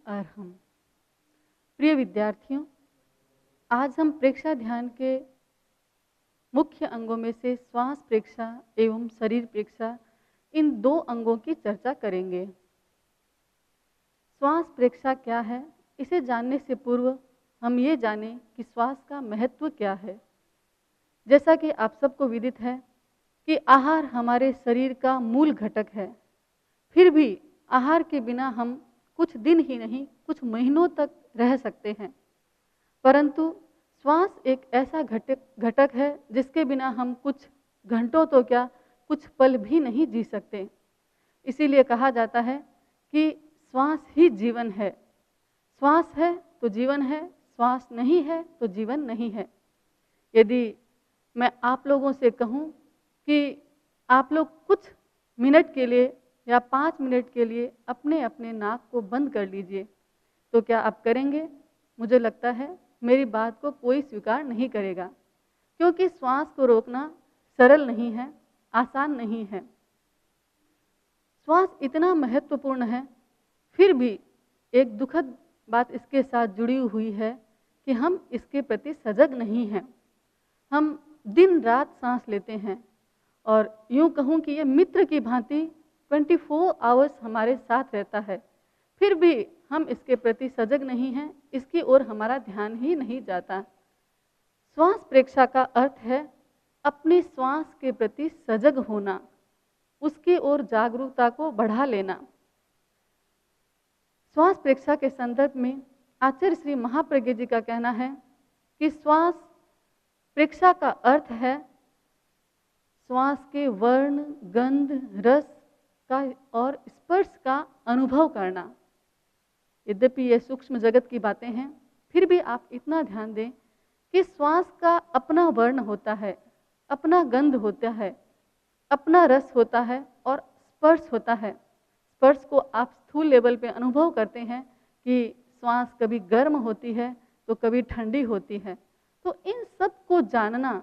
अर्हम्। प्रिय विद्यार्थियों, आज हम प्रेक्षा ध्यान के मुख्य अंगों में से श्वास प्रेक्षा एवं शरीर प्रेक्षा इन दो अंगों की चर्चा करेंगे। श्वास प्रेक्षा क्या है, इसे जानने से पूर्व हम ये जानें कि श्वास का महत्व क्या है। जैसा कि आप सबको विदित है कि आहार हमारे शरीर का मूल घटक है। फिर भी आहार के बिना हम कुछ दिन ही नहीं, कुछ महीनों तक रह सकते हैं, परंतु श्वास एक ऐसा घटक है जिसके बिना हम कुछ घंटों तो क्या, कुछ पल भी नहीं जी सकते। इसीलिए कहा जाता है कि श्वास ही जीवन है। श्वास है तो जीवन है, श्वास नहीं है तो जीवन नहीं है। यदि मैं आप लोगों से कहूँ कि आप लोग कुछ मिनट के लिए या 5 मिनट के लिए अपने अपने नाक को बंद कर लीजिए, तो क्या आप करेंगे? मुझे लगता है मेरी बात को कोई स्वीकार नहीं करेगा, क्योंकि श्वास को रोकना सरल नहीं है, आसान नहीं है। श्वास इतना महत्वपूर्ण है, फिर भी एक दुखद बात इसके साथ जुड़ी हुई है कि हम इसके प्रति सजग नहीं हैं। हम दिन रात सांस लेते हैं और यूं कहूं कि ये मित्र की भांति 24 आवर्स हमारे साथ रहता है, फिर भी हम इसके प्रति सजग नहीं हैं, इसकी ओर हमारा ध्यान ही नहीं जाता। श्वास प्रेक्षा का अर्थ है अपनी श्वास के प्रति सजग होना, उसकी ओर जागरूकता को बढ़ा लेना। श्वास प्रेक्षा के संदर्भ में आचार्य श्री महाप्रज्ञ जी का कहना है कि श्वास प्रेक्षा का अर्थ है श्वास के वर्ण, गंध, रस का और स्पर्श का अनुभव करना। यद्यपि ये सूक्ष्म जगत की बातें हैं, फिर भी आप इतना ध्यान दें कि श्वास का अपना वर्ण होता है, अपना गंध होता है, अपना रस होता है और स्पर्श होता है। स्पर्श को आप स्थूल लेवल पे अनुभव करते हैं कि श्वास कभी गर्म होती है तो कभी ठंडी होती है। तो इन सब को जानना,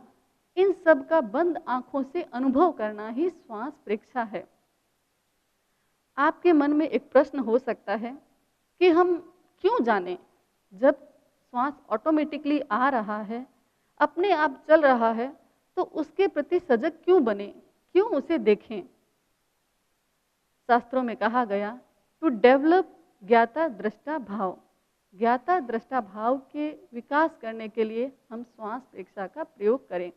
इन सब का बंद आंखों से अनुभव करना ही श्वास प्रेक्षा है। आपके मन में एक प्रश्न हो सकता है कि हम क्यों जानें, जब श्वास ऑटोमेटिकली आ रहा है, अपने आप चल रहा है, तो उसके प्रति सजग क्यों बने, क्यों उसे देखें। शास्त्रों में कहा गया टू डेवलप ज्ञाता दृष्टा भाव। ज्ञाता दृष्टा भाव के विकास करने के लिए हम श्वास प्रेक्षा का प्रयोग करें।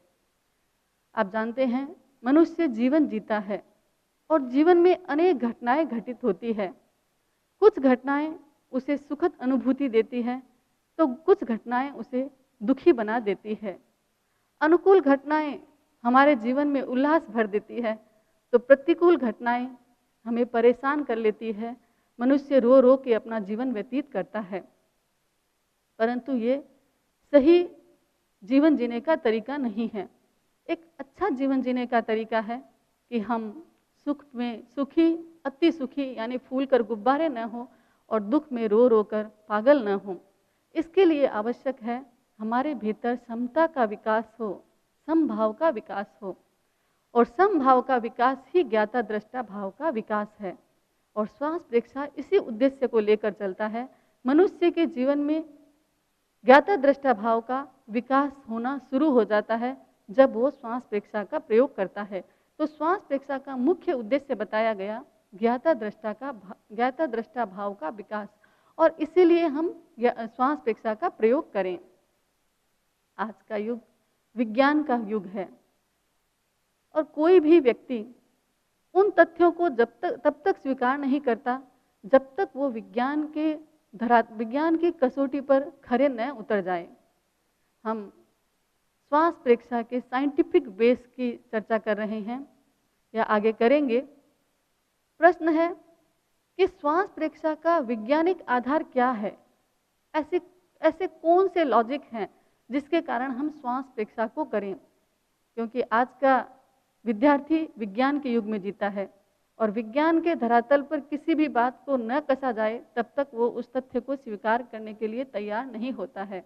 आप जानते हैं मनुष्य जीवन जीता है और जीवन में अनेक घटनाएं घटित होती है। कुछ घटनाएं उसे सुखद अनुभूति देती है तो कुछ घटनाएं उसे दुखी बना देती है। अनुकूल घटनाएं हमारे जीवन में उल्लास भर देती है तो प्रतिकूल घटनाएं हमें परेशान कर लेती है। मनुष्य रो रो के अपना जीवन व्यतीत करता है, परंतु ये सही जीवन जीने का तरीका नहीं है। एक अच्छा जीवन जीने का तरीका है कि हम सुख में सुखी, अति सुखी यानी फूल कर गुब्बारे न हो और दुख में रो रो कर पागल न हो। इसके लिए आवश्यक है हमारे भीतर समता का विकास हो, समभाव का विकास हो, और समभाव का विकास ही ज्ञाता दृष्टा भाव का विकास है। और श्वास प्रेक्षा इसी उद्देश्य को लेकर चलता है। मनुष्य के जीवन में ज्ञाता दृष्टा भाव का विकास होना शुरू हो जाता है जब वो श्वास प्रेक्षा का प्रयोग करता है। तो श्वास प्रेक्षा का मुख्य उद्देश्य बताया गया ज्ञाता दृष्टा भाव का विकास, और इसीलिए हम श्वास प्रेक्षा का प्रयोग करें। आज का युग विज्ञान का युग है और कोई भी व्यक्ति उन तथ्यों को तब तक स्वीकार नहीं करता जब तक वो विज्ञान की कसौटी पर खरे न उतर जाए। हम श्वास प्रेक्षा के साइंटिफिक बेस की चर्चा कर रहे हैं या आगे करेंगे। प्रश्न है कि श्वास प्रेक्षा का वैज्ञानिक आधार क्या है। ऐसे कौन से लॉजिक हैं जिसके कारण हम श्वास प्रेक्षा को करें, क्योंकि आज का विद्यार्थी विज्ञान के युग में जीता है और विज्ञान के धरातल पर किसी भी बात को न कसा जाए तब तक वो उस तथ्य को स्वीकार करने के लिए तैयार नहीं होता है।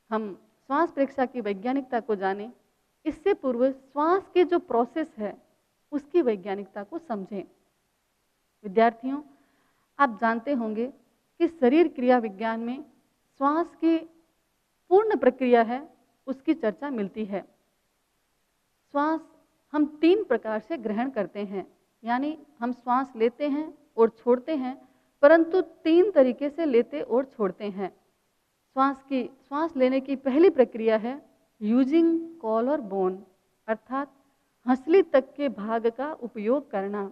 हम श्वास प्रेक्षा की वैज्ञानिकता को जानें, इससे पूर्व श्वास के जो प्रोसेस है उसकी वैज्ञानिकता को समझें। विद्यार्थियों, आप जानते होंगे कि कि शरीर क्रिया विज्ञान में श्वास की पूर्ण प्रक्रिया है उसकी चर्चा मिलती है। श्वास हम 3 प्रकार से ग्रहण करते हैं, यानी हम श्वास लेते हैं और छोड़ते हैं, परंतु 3 तरीके से लेते और छोड़ते हैं। श्वास लेने की पहली प्रक्रिया है यूजिंग कॉलर बोन, अर्थात हंसली तक के भाग का उपयोग करना।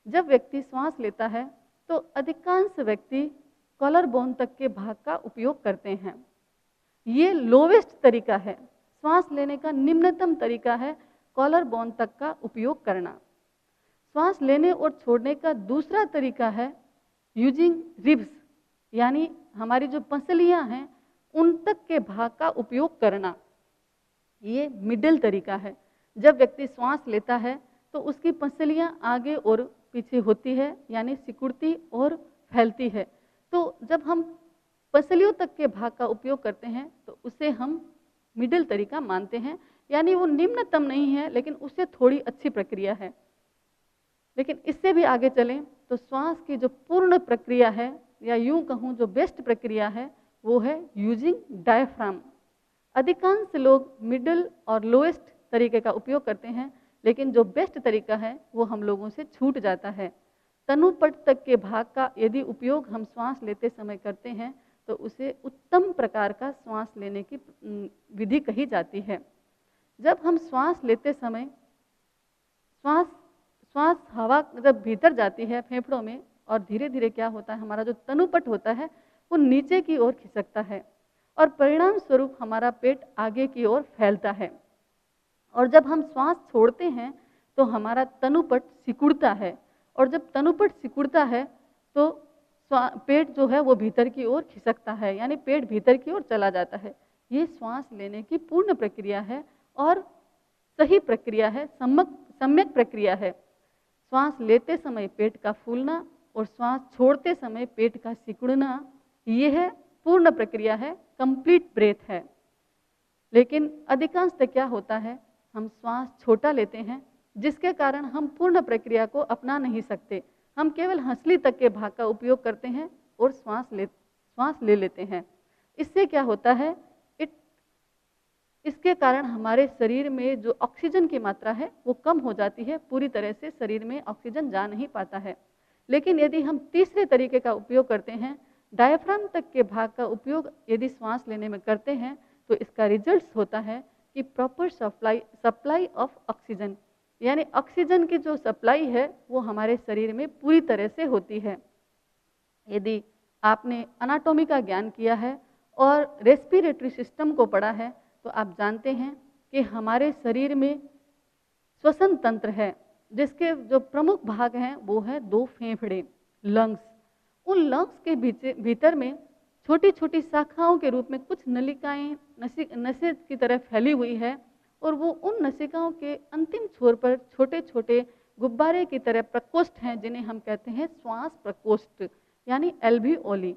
जब व्यक्ति श्वास लेता है तो अधिकांश व्यक्ति कॉलर बोन तक के भाग का उपयोग करते हैं। ये लोवेस्ट तरीका है, श्वास लेने का निम्नतम तरीका है कॉलर बोन तक का उपयोग करना। श्वास लेने और छोड़ने का दूसरा तरीका है यूजिंग रिब्स, यानी हमारी जो पसलियां हैं उन तक के भाग का उपयोग करना। ये मिडिल तरीका है। जब व्यक्ति श्वास लेता है तो उसकी पसलियां आगे और पीछे होती है, यानी सिकुड़ती और फैलती है। तो जब हम पसलियों तक के भाग का उपयोग करते हैं तो उसे हम मिडिल तरीका मानते हैं, यानी वो निम्नतम नहीं है लेकिन उससे थोड़ी अच्छी प्रक्रिया है। लेकिन इससे भी आगे चलें तो श्वास की जो पूर्ण प्रक्रिया है, या यूं कहूं जो बेस्ट प्रक्रिया है, वो है यूजिंग डायफ्राम। अधिकांश लोग मिडिल और लोएस्ट तरीके का उपयोग करते हैं, लेकिन जो बेस्ट तरीका है वो हम लोगों से छूट जाता है। तनुपट तक के भाग का यदि उपयोग हम श्वास लेते समय करते हैं तो उसे उत्तम प्रकार का श्वास लेने की विधि कही जाती है। जब हम श्वास लेते समय श्वास हवा जब भीतर जाती है फेफड़ों में, और धीरे धीरे क्या होता है, हमारा जो तनुपट होता है वो नीचे की ओर खिसकता है और परिणाम स्वरूप हमारा पेट आगे की ओर फैलता है। और जब हम श्वास छोड़ते हैं तो हमारा तनुपट सिकुड़ता है, और जब तनुपट सिकुड़ता है तो पेट जो है वो भीतर की ओर खिसकता है, यानी पेट भीतर की ओर चला जाता है। ये श्वास लेने की पूर्ण प्रक्रिया है और सही प्रक्रिया है, सम्यक प्रक्रिया है। श्वास लेते समय पेट का फूलना और श्वास छोड़ते समय पेट का सिकुड़ना, यह है पूर्ण प्रक्रिया है, कंप्लीट ब्रेथ है। लेकिन अधिकांशतः क्या होता है, हम श्वास छोटा लेते हैं जिसके कारण हम पूर्ण प्रक्रिया को अपना नहीं सकते। हम केवल हंसली तक के भाग का उपयोग करते हैं और श्वास ले लेते हैं। इससे क्या होता है, इसके कारण हमारे शरीर में जो ऑक्सीजन की मात्रा है वो कम हो जाती है, पूरी तरह से शरीर में ऑक्सीजन जा नहीं पाता है। लेकिन यदि हम तीसरे तरीके का उपयोग करते हैं, डायफ्राम तक के भाग का उपयोग यदि श्वास लेने में करते हैं, तो इसका रिजल्ट होता है कि प्रॉपर सप्लाई ऑफ ऑक्सीजन, यानी ऑक्सीजन की जो सप्लाई है वो हमारे शरीर में पूरी तरह से होती है। यदि आपने एनाटॉमी का ज्ञान किया है और रेस्पिरेटरी सिस्टम को पढ़ा है तो आप जानते हैं कि हमारे शरीर में श्वसन तंत्र है, जिसके जो प्रमुख भाग हैं वो है 2 फेफड़े, लंग्स। उन लंग्स के भीतर में छोटी छोटी शाखाओं के रूप में कुछ नलिकाएं नसें की तरह फैली हुई है, और वो उन नसिकाओं के अंतिम छोर पर छोटे छोटे गुब्बारे की तरह प्रकोष्ठ हैं, जिन्हें हम कहते हैं श्वास प्रकोष्ठ, यानी एल्वियोली।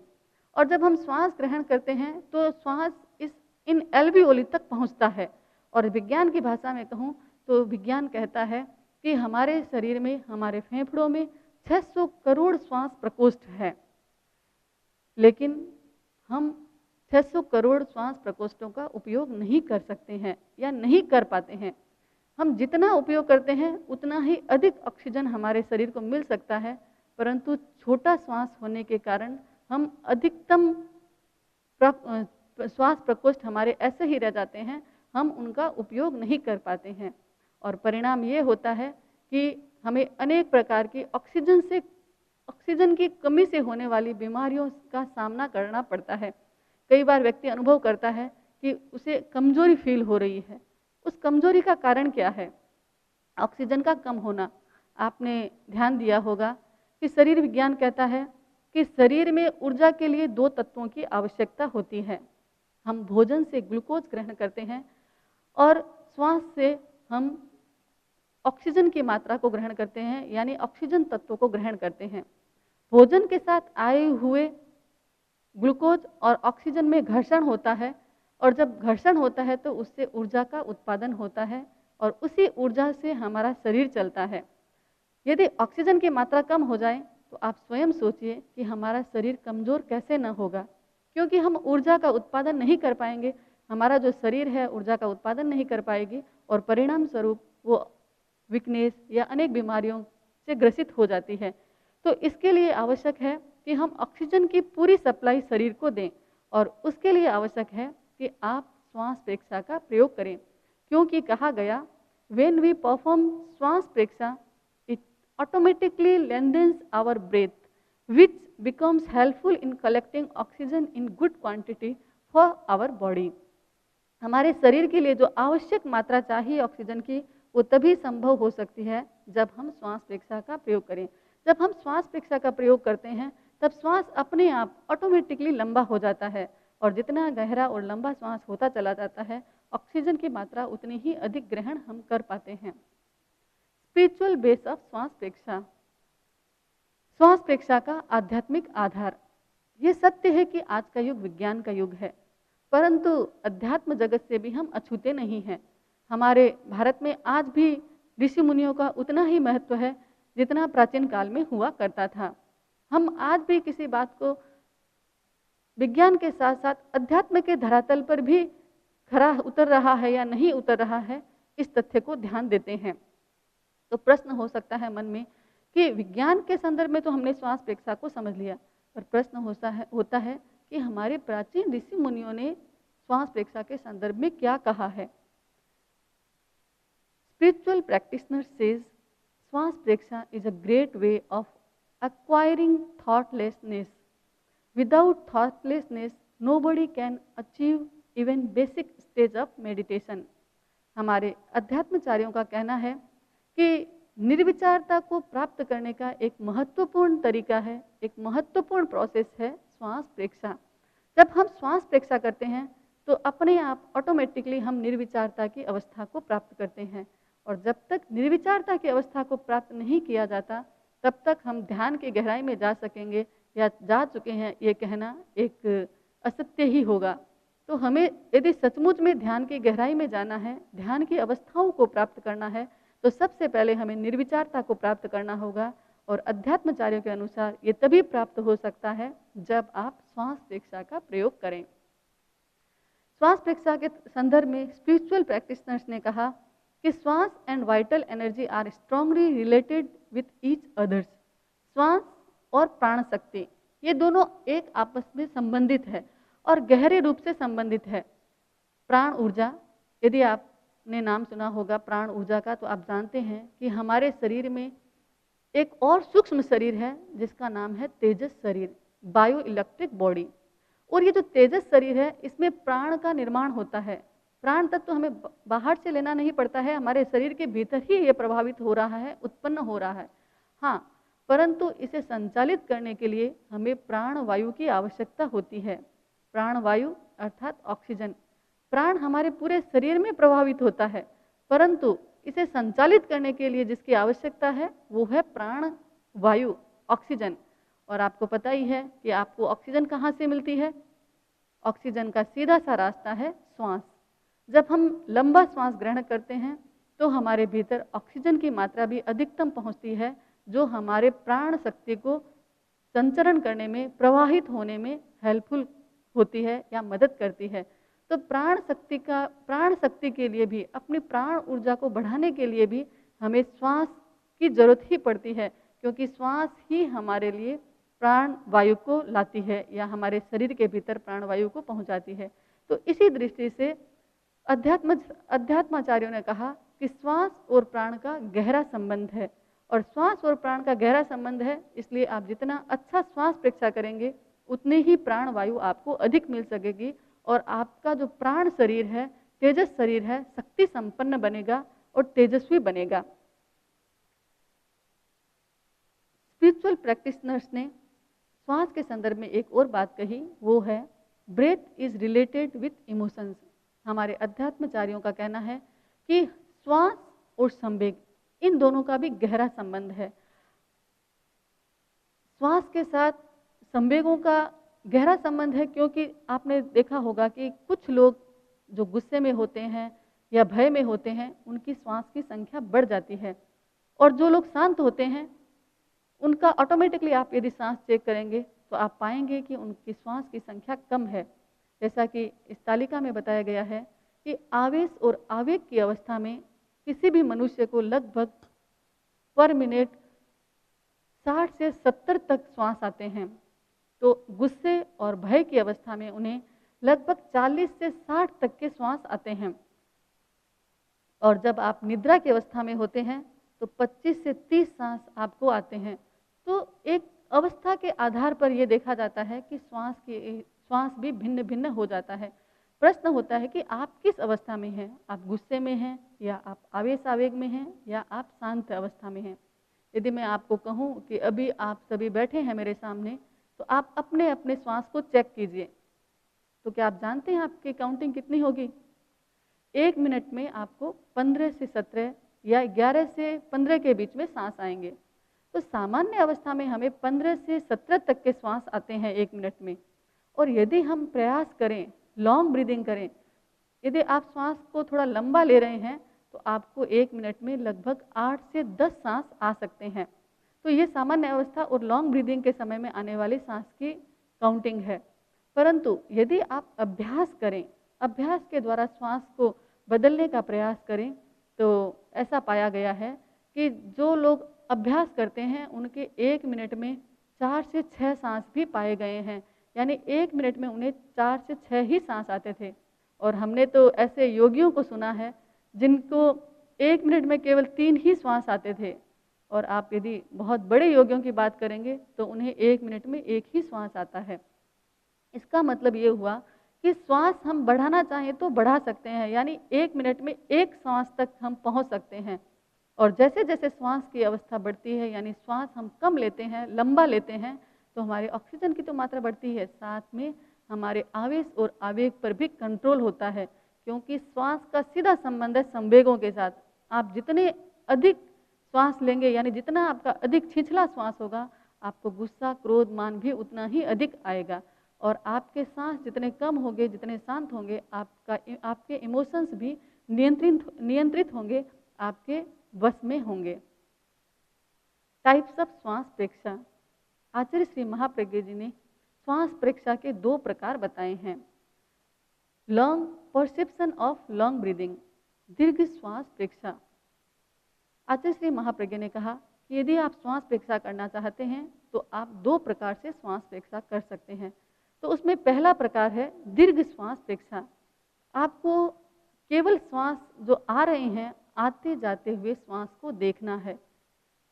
और जब हम श्वास ग्रहण करते हैं तो श्वास इन एल्वियोली तक पहुंचता है। और विज्ञान की भाषा में कहूं तो विज्ञान कहता है कि हमारे शरीर में, हमारे फेफड़ों में 600 करोड़ श्वास प्रकोष्ठ है, लेकिन हम 600 करोड़ श्वास प्रकोष्ठों का उपयोग नहीं कर सकते हैं या नहीं कर पाते हैं। हम जितना उपयोग करते हैं उतना ही अधिक ऑक्सीजन हमारे शरीर को मिल सकता है, परंतु छोटा श्वास होने के कारण हम अधिकतम श्वास प्रकोष्ठ हमारे ऐसे ही रह जाते हैं, हम उनका उपयोग नहीं कर पाते हैं। और परिणाम ये होता है कि हमें अनेक प्रकार की ऑक्सीजन की कमी से होने वाली बीमारियों का सामना करना पड़ता है। कई बार व्यक्ति अनुभव करता है कि उसे कमजोरी फील हो रही है। उस कमजोरी का कारण क्या है? ऑक्सीजन का कम होना। आपने ध्यान दिया होगा कि शरीर विज्ञान कहता है कि शरीर में ऊर्जा के लिए 2 तत्वों की आवश्यकता होती है। हम भोजन से ग्लूकोज ग्रहण करते हैं और श्वास से हम ऑक्सीजन की मात्रा को ग्रहण करते हैं, यानी ऑक्सीजन तत्व को ग्रहण करते हैं। भोजन के साथ आए हुए ग्लूकोज और ऑक्सीजन में घर्षण होता है, और जब घर्षण होता है तो उससे ऊर्जा का उत्पादन होता है और उसी ऊर्जा से हमारा शरीर चलता है। यदि ऑक्सीजन की मात्रा कम हो जाए तो आप स्वयं सोचिए कि हमारा शरीर कमज़ोर कैसे न होगा, क्योंकि हम ऊर्जा का उत्पादन नहीं कर पाएंगे। हमारा जो शरीर है ऊर्जा का उत्पादन नहीं कर पाएगी और परिणाम स्वरूप वो वीकनेस या अनेक बीमारियों से ग्रसित हो जाती है। तो इसके लिए आवश्यक है कि हम ऑक्सीजन की पूरी सप्लाई शरीर को दें और उसके लिए आवश्यक है कि आप श्वास प्रेक्षा का प्रयोग करें, क्योंकि कहा गया when we perform Shwas Preksha it automatically lengthens our breath which becomes helpful in collecting oxygen in good quantity for our body. हमारे शरीर के लिए जो आवश्यक मात्रा चाहिए ऑक्सीजन की, वो तभी संभव हो सकती है जब हम श्वास प्रेक्षा का प्रयोग करें। जब हम श्वास प्रेक्षा का प्रयोग करते हैं तब श्वास अपने आप ऑटोमेटिकली लंबा हो जाता है और जितना गहरा और लंबा श्वास होता चला जाता है ऑक्सीजन की मात्रा उतनी ही अधिक ग्रहण हम कर पाते हैं। स्पिरिचुअल बेस ऑफ श्वास प्रेक्षा। श्वास प्रेक्षा का आध्यात्मिक आधार। ये सत्य है कि आज का युग विज्ञान का युग है, परंतु अध्यात्म जगत से भी हम अछूते नहीं हैं। हमारे भारत में आज भी ऋषि मुनियों का उतना ही महत्व है जितना प्राचीन काल में हुआ करता था। हम आज भी किसी बात को विज्ञान के साथ साथ अध्यात्म के धरातल पर भी खरा उतर रहा है या नहीं उतर रहा है, इस तथ्य को ध्यान देते हैं। तो प्रश्न हो सकता है मन में कि विज्ञान के संदर्भ में तो हमने श्वास प्रेक्षा को समझ लिया, पर प्रश्न होता है कि हमारे प्राचीन ऋषि मुनियों ने श्वास प्रेक्षा के संदर्भ में क्या कहा है। Spiritual practitioner says Shwas Preksha is a great way of acquiring thoughtlessness. Without thoughtlessness, nobody can achieve even basic stage of meditation. हमारे अध्यात्मचार्यों का कहना है कि निर्विचारता को प्राप्त करने का एक महत्वपूर्ण तरीका है, एक महत्वपूर्ण प्रोसेस है श्वास प्रेक्षा। जब हम श्वास प्रेक्षा करते हैं तो अपने आप ऑटोमेटिकली हम निर्विचारता की अवस्था को प्राप्त करते हैं, और जब तक निर्विचारता की अवस्था को प्राप्त नहीं किया जाता तब तक हम ध्यान की गहराई में जा सकेंगे या जा चुके हैं ये कहना एक असत्य ही होगा। तो हमें यदि सचमुच में ध्यान की गहराई में जाना है, ध्यान की अवस्थाओं को प्राप्त करना है, तो सबसे पहले हमें निर्विचारता को प्राप्त करना होगा। और अध्यात्मचार्यों के अनुसार ये तभी प्राप्त हो सकता है जब आप श्वास प्रेक्षा का प्रयोग करें। श्वास प्रेक्षा के संदर्भ में स्पिरिचुअल प्रैक्टिशनर्स ने कहा कि श्वास and vital energy are strongly related with each others. श्वास और प्राण शक्ति ये दोनों एक आपस में संबंधित है और गहरे रूप से संबंधित है। प्राण ऊर्जा, यदि आपने नाम सुना होगा प्राण ऊर्जा का, तो आप जानते हैं कि हमारे शरीर में एक और सूक्ष्म शरीर है जिसका नाम है तेजस शरीर, बायो इलेक्ट्रिक बॉडी। और ये जो तेजस शरीर है इसमें प्राण का निर्माण होता है। प्राण तत्व हमें बाहर से लेना नहीं पड़ता है, हमारे शरीर के भीतर ही ये प्रभावित हो रहा है, उत्पन्न हो रहा है। हाँ, परंतु इसे संचालित करने के लिए हमें प्राण वायु की आवश्यकता होती है। प्राण वायु अर्थात ऑक्सीजन। प्राण हमारे पूरे शरीर में प्रभावित होता है, परंतु इसे संचालित करने के लिए जिसकी आवश्यकता है वो है प्राण वायु, ऑक्सीजन। और आपको पता ही है कि आपको ऑक्सीजन कहाँ से मिलती है। ऑक्सीजन का सीधा सा रास्ता है श्वास। जब हम लंबा श्वास ग्रहण करते हैं तो हमारे भीतर ऑक्सीजन की मात्रा भी अधिकतम पहुंचती है, जो हमारे प्राण शक्ति को संचरण करने में, प्रवाहित होने में हेल्पफुल होती है या मदद करती है। तो प्राण शक्ति के लिए भी, अपनी प्राण ऊर्जा को बढ़ाने के लिए भी हमें श्वास की जरूरत ही पड़ती है, क्योंकि श्वास ही हमारे लिए प्राण वायु को लाती है या हमारे शरीर के भीतर प्राण वायु को पहुंचाती है। तो इसी दृष्टि से अध्यात्माचार्यों ने कहा कि श्वास और प्राण का गहरा संबंध है, और श्वास और प्राण का गहरा संबंध है, इसलिए आप जितना अच्छा श्वास प्रेक्षा करेंगे उतनी ही प्राण वायु आपको अधिक मिल सकेगी और आपका जो प्राण शरीर है, तेजस शरीर है, शक्ति संपन्न बनेगा और तेजस्वी बनेगा। स्पिरिचुअल प्रैक्टिशनर्स ने श्वास के संदर्भ में एक और बात कही, वो है breath is related with emotions. हमारे अध्यात्मचार्यों का कहना है कि श्वास और संवेग इन दोनों का भी गहरा संबंध है। श्वास के साथ संवेगों का गहरा संबंध है, क्योंकि आपने देखा होगा कि कुछ लोग जो गुस्से में होते हैं या भय में होते हैं उनकी श्वास की संख्या बढ़ जाती है, और जो लोग शांत होते हैं उनका ऑटोमेटिकली आप यदि सांस चेक करेंगे तो आप पाएंगे कि उनकी श्वास की संख्या कम है। जैसा कि इस तालिका में बताया गया है कि आवेश और आवेग की अवस्था में किसी भी मनुष्य को लगभग पर मिनट 60 से 70 तक श्वास आते हैं। तो गुस्से और भय की अवस्था में उन्हें लगभग 40 से 60 तक के श्वास आते हैं। और जब आप निद्रा की अवस्था में होते हैं तो 25 से 30 सांस आपको आते हैं। तो एक अवस्था के आधार पर यह देखा जाता है कि श्वास भी भिन्न भिन्न हो जाता है। प्रश्न होता है कि आप किस अवस्था में हैं, आप गुस्से में हैं या आप आवेश आवेग में हैं या आप शांत अवस्था में हैं। यदि मैं आपको कहूँ कि अभी आप सभी बैठे हैं मेरे सामने, तो आप अपने अपने श्वास को चेक कीजिए। तो क्या आप जानते हैं आपकी काउंटिंग कितनी होगी? 1 मिनट में आपको 15 से 17 या 11 से 15 के बीच में सांस आएंगे। तो सामान्य अवस्था में हमें 15 से 17 तक के श्वास आते हैं 1 मिनट में। और यदि हम प्रयास करें, लॉन्ग ब्रीदिंग करें, यदि आप श्वास को थोड़ा लंबा ले रहे हैं तो आपको 1 मिनट में लगभग 8 से 10 सांस आ सकते हैं। तो ये सामान्य अवस्था और लॉन्ग ब्रीदिंग के समय में आने वाली सांस की काउंटिंग है। परंतु यदि आप अभ्यास करें, अभ्यास के द्वारा श्वास को बदलने का प्रयास करें, तो ऐसा पाया गया है कि जो लोग अभ्यास करते हैं उनके 1 मिनट में 4 से 6 सांस भी पाए गए हैं। यानी 1 मिनट में उन्हें 4 से 6 ही सांस आते थे। और हमने तो ऐसे योगियों को सुना है जिनको 1 मिनट में केवल 3 ही श्वास आते थे। और आप यदि बहुत बड़े योगियों की बात करेंगे तो उन्हें 1 मिनट में 1 ही श्वास आता है। इसका मतलब ये हुआ कि श्वास हम बढ़ाना चाहें तो बढ़ा सकते हैं, यानी 1 मिनट में 1 श्वास तक हम पहुंच सकते हैं। और जैसे जैसे श्वास की अवस्था बढ़ती है, यानी श्वास हम कम लेते हैं, लंबा लेते हैं, तो हमारे ऑक्सीजन की तो मात्रा बढ़ती है, साथ में हमारे आवेश और आवेग पर भी कंट्रोल होता है। क्योंकि श्वास का सीधा संबंध है संवेगों के साथ। आप जितने अधिक श्वास लेंगे, यानी जितना आपका अधिक छिछला श्वास होगा, आपको गुस्सा, क्रोध, मान भी उतना ही अधिक आएगा। और आपके सांस जितने कम होंगे, जितने शांत होंगे, आपके इमोशंस भी नियंत्रित होंगे, आपके वश में होंगे। टाइप्स ऑफ श्वास प्रेक्षा। आचार्य श्री महाप्रज्ञ जी ने श्वास प्रेक्षा के 2 प्रकार बताए हैं। Long perception of long breathing, दीर्घ श्वास प्रेक्षा। आचार्य श्री महाप्रज्ञ ने कहा कि यदि आप श्वास प्रेक्षा करना चाहते हैं तो आप 2 प्रकार से श्वास प्रेक्षा कर सकते हैं। तो उसमें पहला प्रकार है दीर्घ श्वास प्रेक्षा। आपको केवल श्वास जो आ रहे हैं, आते जाते हुए श्वास को देखना है।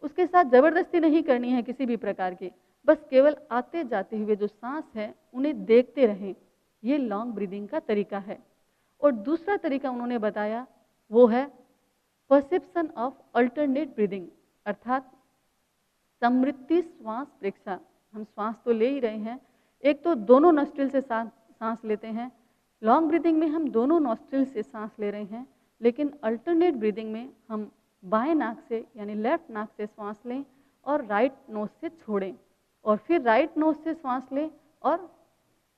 उसके साथ जबरदस्ती नहीं करनी है किसी भी प्रकार की, बस केवल आते जाते हुए जो सांस है उन्हें देखते रहें। ये लॉन्ग ब्रीदिंग का तरीका है। और दूसरा तरीका उन्होंने बताया वो है परसेप्शन ऑफ अल्टरनेट ब्रीदिंग, अर्थात समृद्धि श्वास प्रेक्षा। हम श्वास तो ले ही रहे हैं, एक तो दोनों नॉस्ट्रिल से सांस लेते हैं। लॉन्ग ब्रीदिंग में हम दोनों नॉस्ट्रिल से सांस ले रहे हैं, लेकिन अल्टरनेट ब्रीदिंग में हम बाएं नाक से यानी लेफ्ट नाक से श्वास लें और राइट नोज से छोड़ें, और फिर राइट नोज से श्वास लें और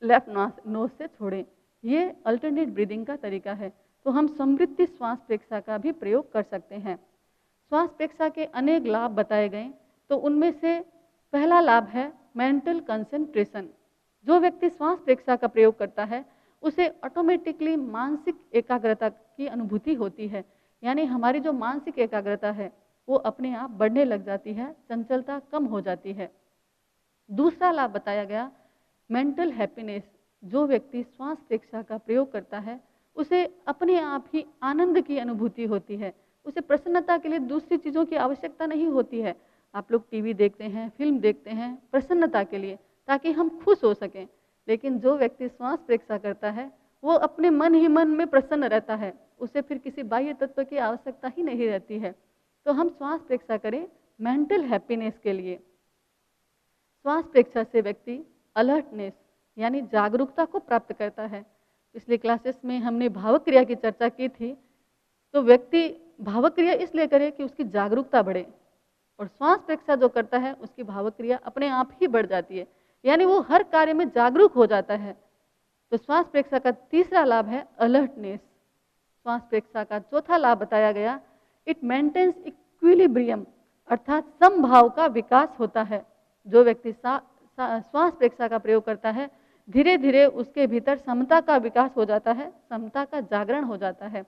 लेफ्ट नोज से छोड़ें। ये अल्टरनेट ब्रीदिंग का तरीका है। तो हम समृद्धि श्वास प्रेक्षा का भी प्रयोग कर सकते हैं। श्वास प्रेक्षा के अनेक लाभ बताए गए, तो उनमें से पहला लाभ है मेंटल कंसंट्रेशन। जो व्यक्ति श्वास प्रेक्षा का प्रयोग करता है उसे ऑटोमेटिकली मानसिक एकाग्रता की अनुभूति होती है। यानी हमारी जो मानसिक एकाग्रता है वो अपने आप बढ़ने लग जाती है, चंचलता कम हो जाती है। दूसरा लाभ बताया गया मेंटल हैप्पीनेस। जो व्यक्ति श्वास प्रेक्षा का प्रयोग करता है उसे अपने आप ही आनंद की अनुभूति होती है। उसे प्रसन्नता के लिए दूसरी चीज़ों की आवश्यकता नहीं होती है। आप लोग टीवी देखते हैं, फिल्म देखते हैं प्रसन्नता के लिए, ताकि हम खुश हो सकें। लेकिन जो व्यक्ति श्वास प्रेक्षा करता है वो अपने मन ही मन में प्रसन्न रहता है, उसे फिर किसी बाह्य तत्व की आवश्यकता ही नहीं रहती है। तो हम श्वास प्रेक्षा करें मेंटल हैप्पीनेस के लिए। श्वास प्रेक्षा से व्यक्ति अलर्टनेस यानी जागरूकता को प्राप्त करता है। पिछले क्लासेस में हमने भावक क्रिया की चर्चा की थी। तो व्यक्ति भावक क्रिया इसलिए करे कि उसकी जागरूकता बढ़े, और श्वास प्रेक्षा जो करता है उसकी भावक क्रिया अपने आप ही बढ़ जाती है, यानी वो हर कार्य में जागरूक हो जाता है। तो श्वास प्रेक्षा का तीसरा लाभ है अलर्टनेस। श्वास प्रेक्षा का चौथा लाभ बताया गया इट मेंटेन्स इक्विलिब्रियम। अर्थात समभाव का विकास होता है। जो व्यक्ति श्वास प्रेक्षा का प्रयोग करता है, धीरे धीरे उसके भीतर समता का विकास हो जाता है, समता का जागरण हो जाता है।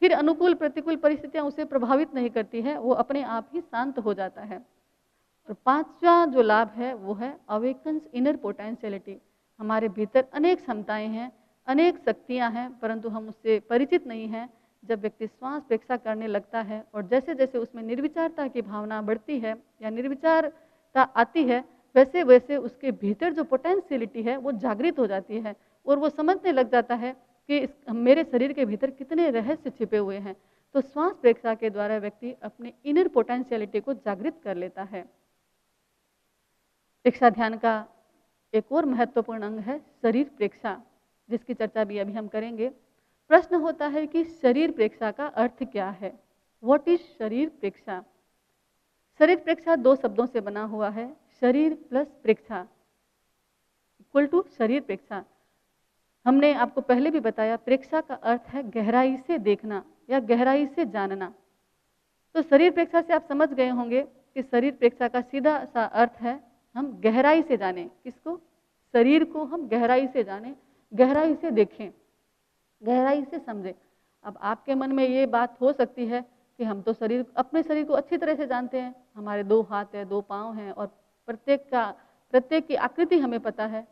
फिर अनुकूल प्रतिकूल परिस्थितियां उसे प्रभावित नहीं करती है, वो अपने आप ही शांत हो जाता है। और पांचवा जो लाभ है वो है अवेकन्स इनर पोटेंशियलिटी। हमारे भीतर अनेक क्षमताएं हैं, अनेक शक्तियां हैं, परंतु हम उससे परिचित नहीं हैं। जब व्यक्ति श्वास प्रेक्षा करने लगता है और जैसे जैसे उसमें निर्विचारता की भावना बढ़ती है या निर्विचारता आती है, वैसे वैसे उसके भीतर जो पोटेंशियलिटी है वो जागृत हो जाती है और वो समझने लग जाता है कि मेरे शरीर के भीतर कितने रहस्य छिपे हुए हैं। तो श्वास प्रेक्षा के द्वारा व्यक्ति अपने इनर पोटेंशियलिटी को जागृत कर लेता है। प्रेक्षा ध्यान का एक और महत्वपूर्ण अंग है शरीर प्रेक्षा, जिसकी चर्चा भी अभी हम करेंगे। प्रश्न होता है कि शरीर प्रेक्षा का अर्थ क्या है? व्हाट इज शरीर प्रेक्षा? शरीर प्रेक्षा दो शब्दों से बना हुआ है, शरीर प्लस प्रेक्षा इक्वल टू शरीर प्रेक्षा। हमने आपको पहले भी बताया, प्रेक्षा का अर्थ है गहराई से देखना या गहराई से जानना। तो शरीर प्रेक्षा से आप समझ गए होंगे कि शरीर प्रेक्षा का सीधा सा अर्थ है हम गहराई से जानें। किसको? शरीर को हम गहराई से जानें, गहराई से देखें, गहराई से समझें। अब आपके मन में ये बात हो सकती है कि हम तो अपने शरीर को अच्छी तरह से जानते हैं, हमारे 2 हाथ है, 2 पाँव हैं और प्रत्येक की आकृति हमें पता है।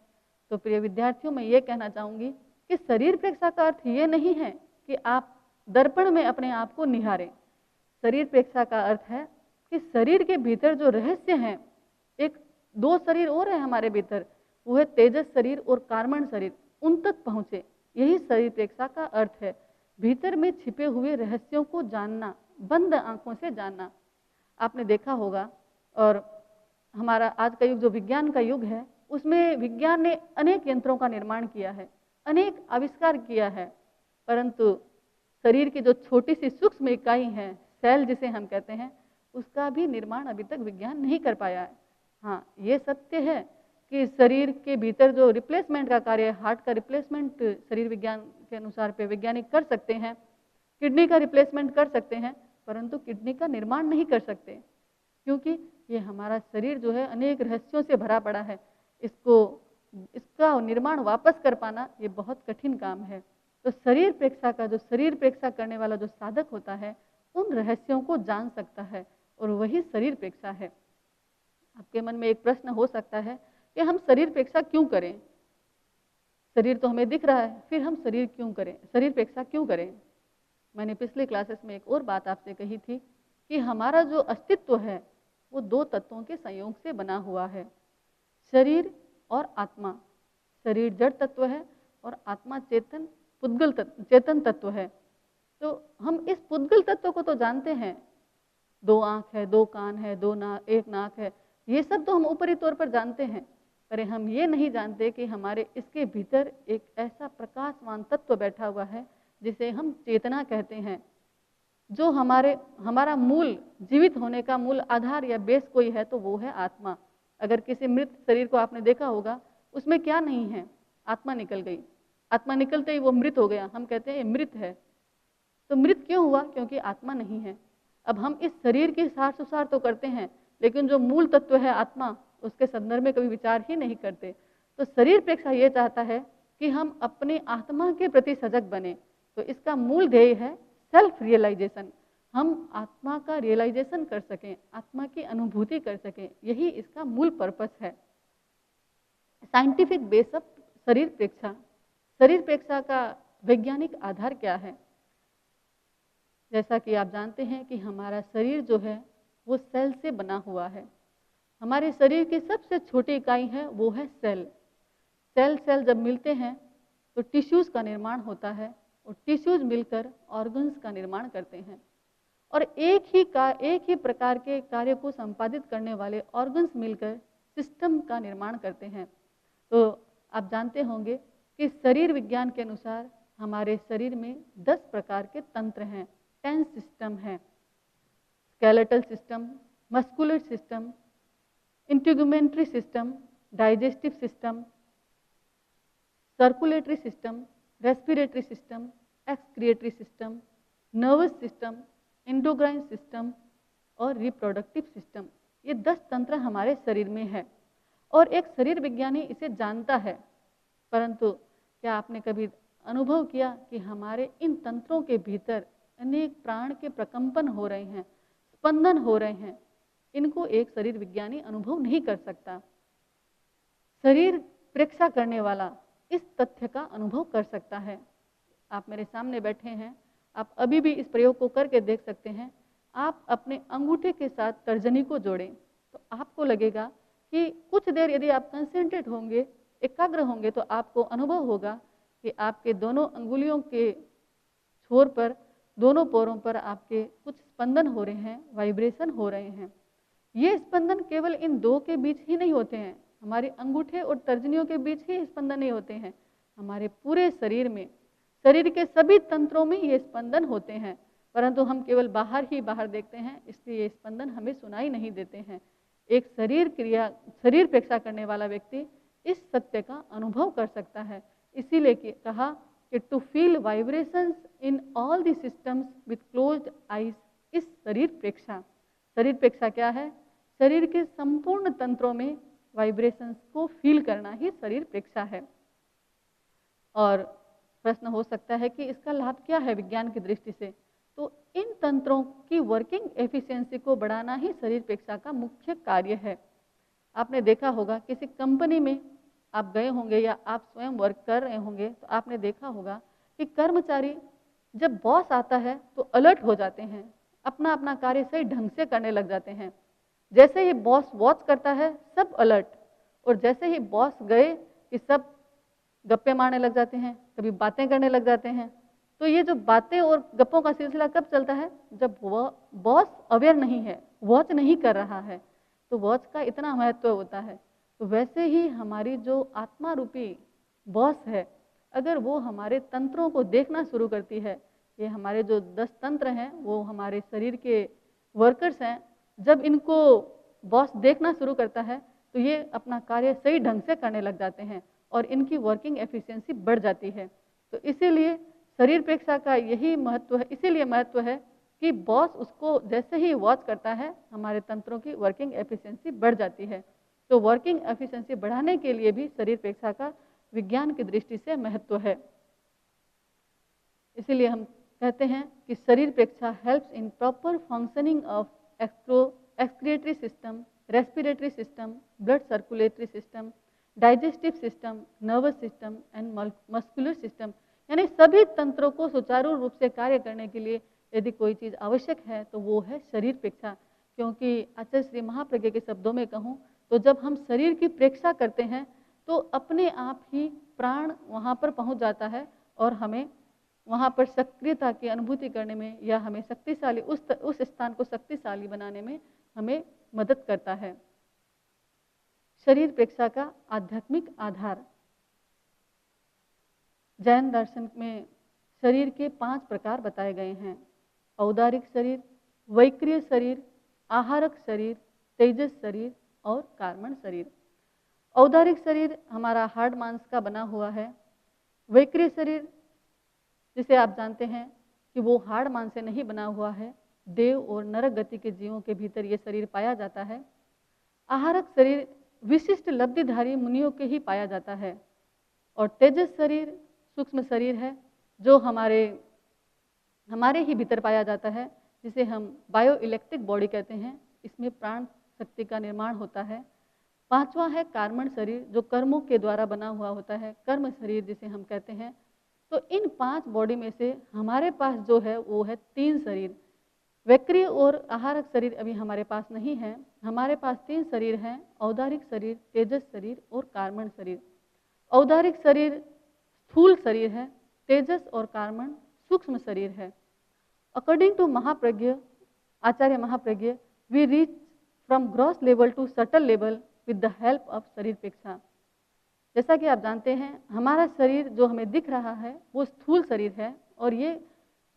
तो प्रिय विद्यार्थियों, मैं ये कहना चाहूँगी कि शरीर प्रेक्षा का अर्थ ये नहीं है कि आप दर्पण में अपने आप को निहारें। शरीर प्रेक्षा का अर्थ है कि शरीर के भीतर जो रहस्य हैं, एक 2 शरीर और है हमारे भीतर, वो है तेजस शरीर और कार्मण शरीर, उन तक पहुँचे। यही शरीर प्रेक्षा का अर्थ है, भीतर में छिपे हुए रहस्यों को जानना, बंद आंखों से जानना। आपने देखा होगा, और हमारा आज का युग जो विज्ञान का युग है, उसमें विज्ञान ने अनेक यंत्रों का निर्माण किया है, अनेक आविष्कार किया है, परंतु शरीर की जो छोटी सी सूक्ष्म इकाई है, सेल जिसे हम कहते हैं, उसका भी निर्माण अभी तक विज्ञान नहीं कर पाया है। हाँ, ये सत्य है कि शरीर के भीतर जो रिप्लेसमेंट का कार्य है, हार्ट का रिप्लेसमेंट शरीर विज्ञान के अनुसार पे वैज्ञानिक कर सकते हैं, किडनी का रिप्लेसमेंट कर सकते हैं, परंतु किडनी का निर्माण नहीं कर सकते, क्योंकि ये हमारा शरीर जो है अनेक रहस्यों से भरा पड़ा है। इसका निर्माण वापस कर पाना ये बहुत कठिन काम है। तो शरीर प्रेक्षा करने वाला जो साधक होता है, उन रहस्यों को जान सकता है और वही शरीर प्रेक्षा है। आपके मन में एक प्रश्न हो सकता है कि हम शरीर प्रेक्षा क्यों करें? शरीर तो हमें दिख रहा है, फिर हम शरीर प्रेक्षा क्यों करें? मैंने पिछले क्लासेस में एक और बात आपसे कही थी कि हमारा जो अस्तित्व है वो 2 तत्वों के संयोग से बना हुआ है, शरीर और आत्मा। शरीर जड़ तत्व है और आत्मा चेतन तत्व है। तो हम इस पुद्गल तत्व को तो जानते हैं, 2 आँख है, 2 कान है, 1 नाक है, ये सब तो हम ऊपरी तौर पर जानते हैं, पर हम ये नहीं जानते कि हमारे इसके भीतर एक ऐसा प्रकाशवान तत्व बैठा हुआ है जिसे हम चेतना कहते हैं, जो हमारा मूल जीवित होने का मूल आधार या बेस कोई है तो वो है आत्मा। अगर किसी मृत शरीर को आपने देखा होगा, उसमें क्या नहीं है? आत्मा निकल गई, आत्मा निकलते ही वो मृत हो गया, हम कहते हैं ये मृत है। तो मृत क्यों हुआ? क्योंकि आत्मा नहीं है। अब हम इस शरीर की सार सुसार तो करते हैं, लेकिन जो मूल तत्व है आत्मा, उसके संदर्भ में कभी विचार ही नहीं करते। तो शरीर प्रेक्षा ये चाहता है कि हम अपने आत्मा के प्रति सजग बने। तो इसका मूल ध्येय है सेल्फ रियलाइजेशन, हम आत्मा का रियलाइजेशन कर सकें, आत्मा की अनुभूति कर सकें, यही इसका मूल पर्पस है। साइंटिफिक बेस ऑफ शरीर प्रेक्षा का वैज्ञानिक आधार क्या है? जैसा कि आप जानते हैं कि हमारा शरीर जो है वो सेल से बना हुआ है। हमारे शरीर की सबसे छोटी इकाई है वो है सेल। सेल जब मिलते हैं तो टिश्यूज का निर्माण होता है और टिश्यूज मिलकर ऑर्गन्स का निर्माण करते हैं, और एक ही प्रकार के कार्य को संपादित करने वाले ऑर्गन्स मिलकर सिस्टम का निर्माण करते हैं। तो आप जानते होंगे कि शरीर विज्ञान के अनुसार हमारे शरीर में 10 प्रकार के तंत्र हैं, 10 सिस्टम हैं। Skeletal system, muscular system, integumentary system, digestive system, circulatory system, respiratory system, excretory system, nervous system, endocrine system और रिप्रोडक्टिव सिस्टम। ये 10 तंत्र हमारे शरीर में है और एक शरीर विज्ञानी इसे जानता है। परंतु क्या आपने कभी अनुभव किया कि हमारे इन तंत्रों के भीतर अनेक प्राण के प्रकंपन हो रहे हैं, स्पंदन हो रहे हैं? इनको एक शरीर विज्ञानी अनुभव नहीं कर सकता। शरीर प्रेक्षा करने वाला इस तथ्य का अनुभव कर सकता है। आप मेरे सामने बैठे हैं, आप अभी भी इस प्रयोग को करके देख सकते हैं। आप अपने अंगूठे के साथ तर्जनी को जोड़ें तो आपको लगेगा कि कुछ देर यदि आप कंसंट्रेट होंगे, एकाग्र होंगे, तो आपको अनुभव होगा कि आपके दोनों अंगुलियों के छोर पर, दोनों पोरों पर आपके कुछ स्पंदन हो रहे हैं, वाइब्रेशन हो रहे हैं। ये स्पंदन केवल इन दो के बीच ही नहीं होते हैं, हमारे अंगूठे और तर्जनियों के बीच ही स्पंदन नहीं होते हैं, हमारे पूरे शरीर में, शरीर के सभी तंत्रों में ये स्पंदन होते हैं। परंतु हम केवल बाहर ही बाहर देखते हैं, इसलिए ये स्पंदन हमें सुनाई नहीं देते हैं। एक शरीर प्रेक्षा करने वाला व्यक्ति इस सत्य का अनुभव कर सकता है। इसीलिए कहा कि to feel vibrations in all the systems with closed eyes इस शरीर प्रेक्षा। शरीर प्रेक्षा क्या है? शरीर के संपूर्ण तंत्रों में वाइब्रेशंस को फील करना ही शरीर प्रेक्षा है। और प्रश्न हो सकता है कि इसका लाभ क्या है विज्ञान की दृष्टि से? तो इन तंत्रों की वर्किंग एफिशिएंसी को बढ़ाना ही शरीर प्रेक्षा का मुख्य कार्य है। आपने देखा होगा किसी कंपनी में आप गए होंगे या आप स्वयं वर्क कर रहे होंगे, तो आपने देखा होगा कि कर्मचारी जब बॉस आता है तो अलर्ट हो जाते हैं, अपना अपना कार्य सही ढंग से करने लग जाते हैं। जैसे ही बॉस वॉच करता है सब अलर्ट, और जैसे ही बॉस गए कि सब गप्पे मारने लग जाते हैं, कभी बातें करने लग जाते हैं। तो ये जो बातें और गप्पों का सिलसिला कब चलता है? जब वह बॉस अवेयर नहीं है, वॉच नहीं कर रहा है, तो वॉच का इतना महत्व होता है। तो वैसे ही हमारी जो आत्मा रूपी बॉस है, अगर वो हमारे तंत्रों को देखना शुरू करती है, ये हमारे जो 10 तंत्र हैं वो हमारे शरीर के वर्कर्स हैं, जब इनको बॉस देखना शुरू करता है तो ये अपना कार्य सही ढंग से करने लग जाते हैं और इनकी वर्किंग एफिशिएंसी बढ़ जाती है। तो इसीलिए शरीर प्रेक्षा का यही महत्व है, इसीलिए महत्व है कि बॉस उसको जैसे ही वॉच करता है हमारे तंत्रों की वर्किंग एफिशिएंसी बढ़ जाती है। तो वर्किंग एफिशिएंसी बढ़ाने के लिए भी शरीर प्रेक्षा का विज्ञान की दृष्टि से महत्व है। इसीलिए हम कहते हैं कि Sharir Preksha helps in proper functioning of excretory system, respiratory system, blood circulatory system, digestive system, nervous system and muscular system. यानी सभी तंत्रों को सुचारू रूप से कार्य करने के लिए यदि कोई चीज़ आवश्यक है तो वो है शरीर प्रेक्षा। क्योंकि आचार्य श्री महाप्रज्ञ के शब्दों में कहूँ तो जब हम शरीर की प्रेक्षा करते हैं तो अपने आप ही प्राण वहाँ पर पहुँच जाता है और हमें वहाँ पर सक्रियता की अनुभूति करने में या हमें शक्तिशाली उस स्थान को शक्तिशाली बनाने में हमें मदद करता है। शरीर प्रेक्षा का आध्यात्मिक आधार। जैन दर्शन में शरीर के 5 प्रकार बताए गए हैं: औदारिक शरीर, वैक्रिय शरीर, आहारक शरीर, तेजस शरीर और कार्मण शरीर। औदारिक शरीर हमारा हाड़ मांस का बना हुआ है। वैक्रिय शरीर जिसे आप जानते हैं कि वो हाड़ मांस से नहीं बना हुआ है, देव और नरक गति के जीवों के भीतर ये शरीर पाया जाता है। आहारक शरीर विशिष्ट लब्धिधारी मुनियों के ही पाया जाता है। और तेजस शरीर सूक्ष्म शरीर है जो हमारे ही भीतर पाया जाता है, जिसे हम बायो इलेक्ट्रिक बॉडी कहते हैं। इसमें प्राण शक्ति का निर्माण होता है। 5वां है कार्मण शरीर जो कर्मों के द्वारा बना हुआ होता है, कर्म शरीर जिसे हम कहते हैं। तो इन 5 बॉडी में से हमारे पास जो है वो है 3 शरीर। वैक्रिय और आहारक शरीर अभी हमारे पास नहीं है। हमारे पास 3 शरीर हैं: औदारिक शरीर, तेजस शरीर और कार्मण शरीर। औदारिक शरीर स्थूल शरीर है, तेजस और कार्मण सूक्ष्म शरीर है। According to Mahapragya, Acharya Mahapragya, we reach from gross level to subtle level with the help of शरीर प्रेक्षा। जैसा कि आप जानते हैं हमारा शरीर जो हमें दिख रहा है वो स्थूल शरीर है और ये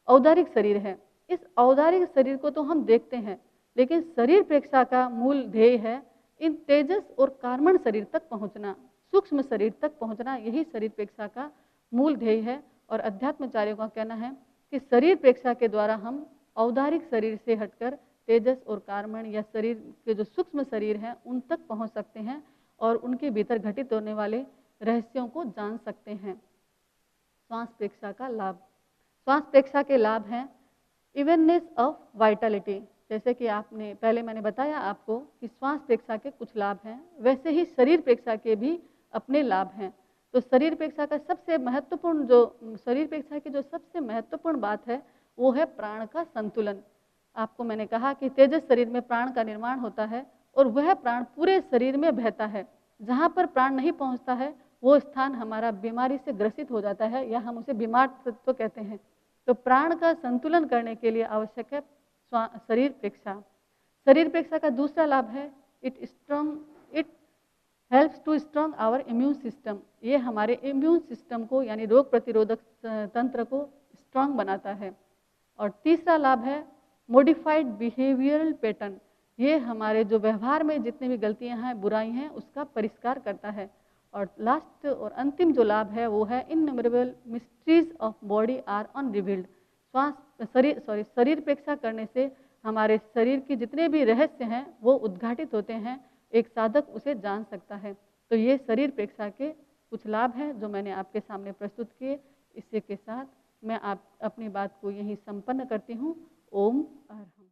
औदारिक शरीर है। इस औदारिक शरीर को तो हम देखते हैं, लेकिन शरीर प्रेक्षा का मूल ध्येय है इन तेजस और कार्मण शरीर तक पहुंचना, सूक्ष्म शरीर तक पहुंचना। यही शरीर प्रेक्षा का मूल ध्येय है। और अध्यात्माचार्यों का कहना है कि शरीर प्रेक्षा के द्वारा हम औदारिक शरीर से हटकर तेजस और कार्बन या शरीर के जो सूक्ष्म शरीर हैं उन तक पहुंच सकते हैं और उनके भीतर घटित होने वाले रहस्यों को जान सकते हैं। श्वास प्रेक्षा का लाभ। श्वास प्रेक्षा के लाभ हैं इवननेस ऑफ वाइटलिटी। जैसे कि आपने पहले मैंने बताया आपको कि श्वास प्रेक्षा के कुछ लाभ हैं, वैसे ही शरीर प्रेक्षा के भी अपने लाभ हैं। तो शरीर प्रेक्षा का सबसे महत्वपूर्ण शरीर प्रेक्षा की जो सबसे महत्वपूर्ण बात है वो है प्राण का संतुलन। आपको मैंने कहा कि तेजस शरीर में प्राण का निर्माण होता है और वह प्राण पूरे शरीर में बहता है। जहाँ पर प्राण नहीं पहुँचता है वो स्थान हमारा बीमारी से ग्रसित हो जाता है या हम उसे बीमार तत्व कहते हैं। तो प्राण का संतुलन करने के लिए आवश्यक है शरीर प्रेक्षा। शरीर प्रेक्षा का दूसरा लाभ है it helps to strong our immune system. ये हमारे इम्यून सिस्टम को यानी रोग प्रतिरोधक तंत्र को स्ट्रॉन्ग बनाता है। और तीसरा लाभ है मॉडिफाइड बिहेवियरल पैटर्न। ये हमारे जो व्यवहार में जितनी भी गलतियां हैं, बुराई हैं, उसका परिष्कार करता है। और लास्ट और अंतिम जो लाभ है वो है innumerable mysteries of body are unrevealed. शरीर प्रेक्षा करने से हमारे शरीर की जितने भी रहस्य हैं वो उद्घाटित होते हैं, एक साधक उसे जान सकता है। तो ये शरीर प्रेक्षा के कुछ लाभ हैं जो मैंने आपके सामने प्रस्तुत किए। इसी के साथ मैं अपनी बात को यहीं संपन्न करती हूँ। ओम अरहम।